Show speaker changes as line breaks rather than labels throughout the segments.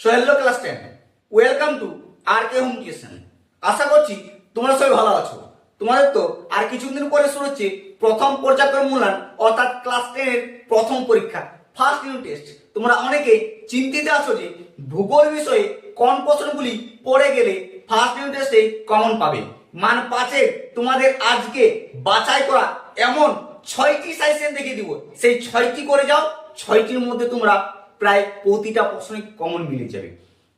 So hello class 10, welcome to R K home tuition. আশা করছি তোমরা সবাই ভালো আছো। তোমাদের তো আর কিছুদিন পরে শুরু হচ্ছে প্রথম পর্যায়ক্রম মূল্যায়ন অর্থাৎ ক্লাস 10 এর প্রথম পরীক্ষা, ফার্স্ট ইউনিট টেস্ট। তোমরা অনেকে চিন্তিত আছো যে ভূগোল বিষয়ে কোন প্রশ্নগুলি পড়ে গেলে ফার্স্ট ইউনিট টেস্টে কমন পাবে। মান 5 তোমাদের আজকে বাছাই করা এমন 6টি সাজেশন দেখিয়ে দিব, সেই 6টি করে যাও। 6টির মধ্যে তোমরা প্রায় প্রতিটা প্রশ্নই কমন মিলে যাবে।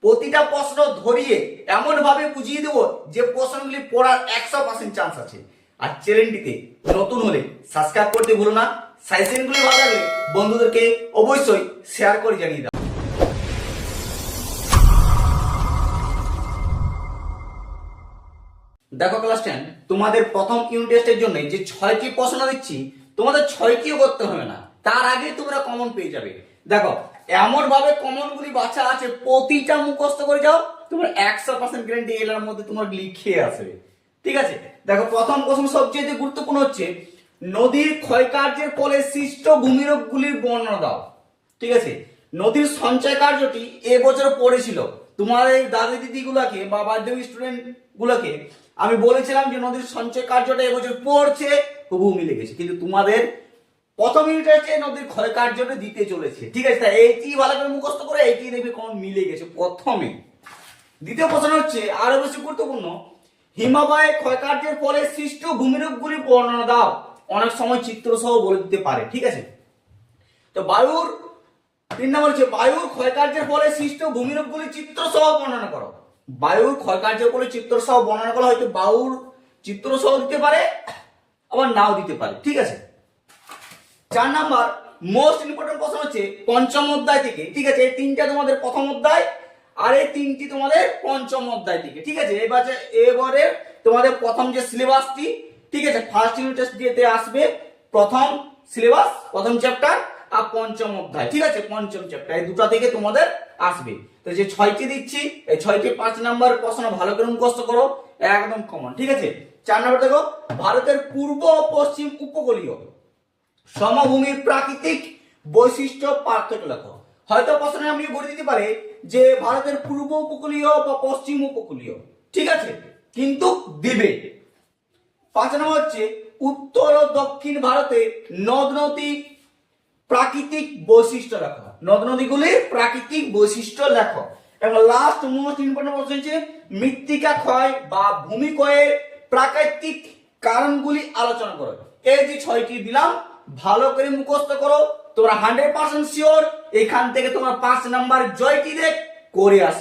প্রতিটা প্রশ্ন ধরিয়ে এমন ভাবে বুঝিয়ে দেবো যে প্রশ্নগুলি পড়ার 100% চান্স আছে। আর চ্যানেলটিতে নতুন হলে সাবস্ক্রাইব করতে ভুলো না। সাজেশনগুলি ভালো লাগলে বন্ধুদেরকে অবশ্যই শেয়ার করে জানিয়ে দাও। দেখো ক্লাস 10, তোমাদের প্রথম ইউনিট টেস্টের জন্য যে 6টি প্রশ্ন দিচ্ছি, তোমাদের 6টিও করতে হবে না, তার আগে তোমরা কমন পেয়ে যাবে। দেখো এমন ভাবে কমন গুলি বাছা আছে, প্রতিটা মুখস্থ করে যাও, তোমরা 100% গ্যারান্টি এর মধ্যে তোমরা লিখে আসবে। ঠিক আছে, দেখো প্রথম প্রশ্ন সবচেয়ে গুরুত্বপূর্ণ হচ্ছে নদীর ক্ষয়কার্যের ফলে সৃষ্ট ভূমিরূপগুলির বর্ণনা দাও। ঠিক আছে, নদীর সঞ্চয় কার্যটি এবছর পড়েছিল। তোমার এই দাদি দিদি গুলাকে বা বাধ্যমিক স্টুডেন্ট গুলাকে আমি বলেছিলাম যে নদীর সঞ্চয় কার্যটা এবছর পড়ছে, হুবহু মিলে গেছে। কিন্তু তোমাদের প্রথম ইউনিটে হচ্ছে নদীর ক্ষয় কার্যটা দিতে চলেছে। ঠিক আছে, তাই এইটি ভালো করে মুখস্থ করে এইটি দেখবে কোন মিলে গেছে প্রথমে। দ্বিতীয় প্রশ্ন হচ্ছে আরো বেশি গুরুত্বপূর্ণ, হিমালয়ের ক্ষয়কার্যের ফলে সৃষ্ট ভূমিরূপগুলি বর্ণনা দাও। অনেক সময় চিত্র সহ বলে দিতে পারে। ঠিক আছে, তো বায়ুর 3 নম্বর হচ্ছে বায়ুর ক্ষয়কার্যের ফলে সৃষ্ট ভূমিরূপগুলি চিত্র সহ বর্ণনা করো। বায়ুর ক্ষয়কার্যের ফলে চিত্র সহ বর্ণনা করা হয়তো বায়ুর চিত্র সহ দিতে পারে, আবার নাও দিতে পারে। ঠিক আছে, 4 নাম্বার মোস্ট ইম্পর্টেন্ট প্রশ্ন হচ্ছে পঞ্চম অধ্যায় থেকে। ঠিক আছে, এই 3টা তোমাদের প্রথম অধ্যায় আর এই 3টি তোমাদের পঞ্চম অধ্যায় থেকে। ঠিক আছে, এবারে তোমাদের প্রথম যে সিলেবাসটি, ঠিক আছে, ফার্স্ট ইউনিট টেস্ট দিতে আসবে প্রথম সিলেবাস, প্রথম চ্যাপ্টার আর পঞ্চম অধ্যায়। ঠিক আছে, পঞ্চম চ্যাপ্টার, এই দুটো থেকে তোমাদের আসবে। তো যে 6টি দিচ্ছি, এই 6টি 5 নাম্বার প্রশ্ন ভালো করে মুখস্থ করো, একদম কমন। ঠিক আছে, 4 নাম্বার দেখো ভারতের পূর্ব ও পশ্চিম উপকূলীয় সমভূমির প্রাকৃতিক বৈশিষ্ট্য পার্থক্য লেখো। হয়তো প্রশ্নে আমি বলে দিতে পারে যে ভারতের পূর্ব উপকূলীয় বা পশ্চিম উপকূলীয়। ঠিক আছে, কিন্তু দিবে। 5 নম্বর হচ্ছে উত্তর ও দক্ষিণ ভারতে নদ নদী প্রাকৃতিক বৈশিষ্ট্য লেখো। নদ নদীগুলির প্রাকৃতিক বৈশিষ্ট্য লেখো। এবং লাস্ট মোস্ট ইম্পর্টেন্ট প্রশ্ন হচ্ছে মৃত্তিকা ক্ষয় বা ভূমি ক্ষয়ের প্রাকৃতিক কারণগুলি আলোচনা করো। এই যে 6টি দিলাম, ভালো করে মুখস্থ করো। তোমরা 100% শিওর এখান থেকে তোমরা 5 নাম্বার জয়টি দেখ করে আস।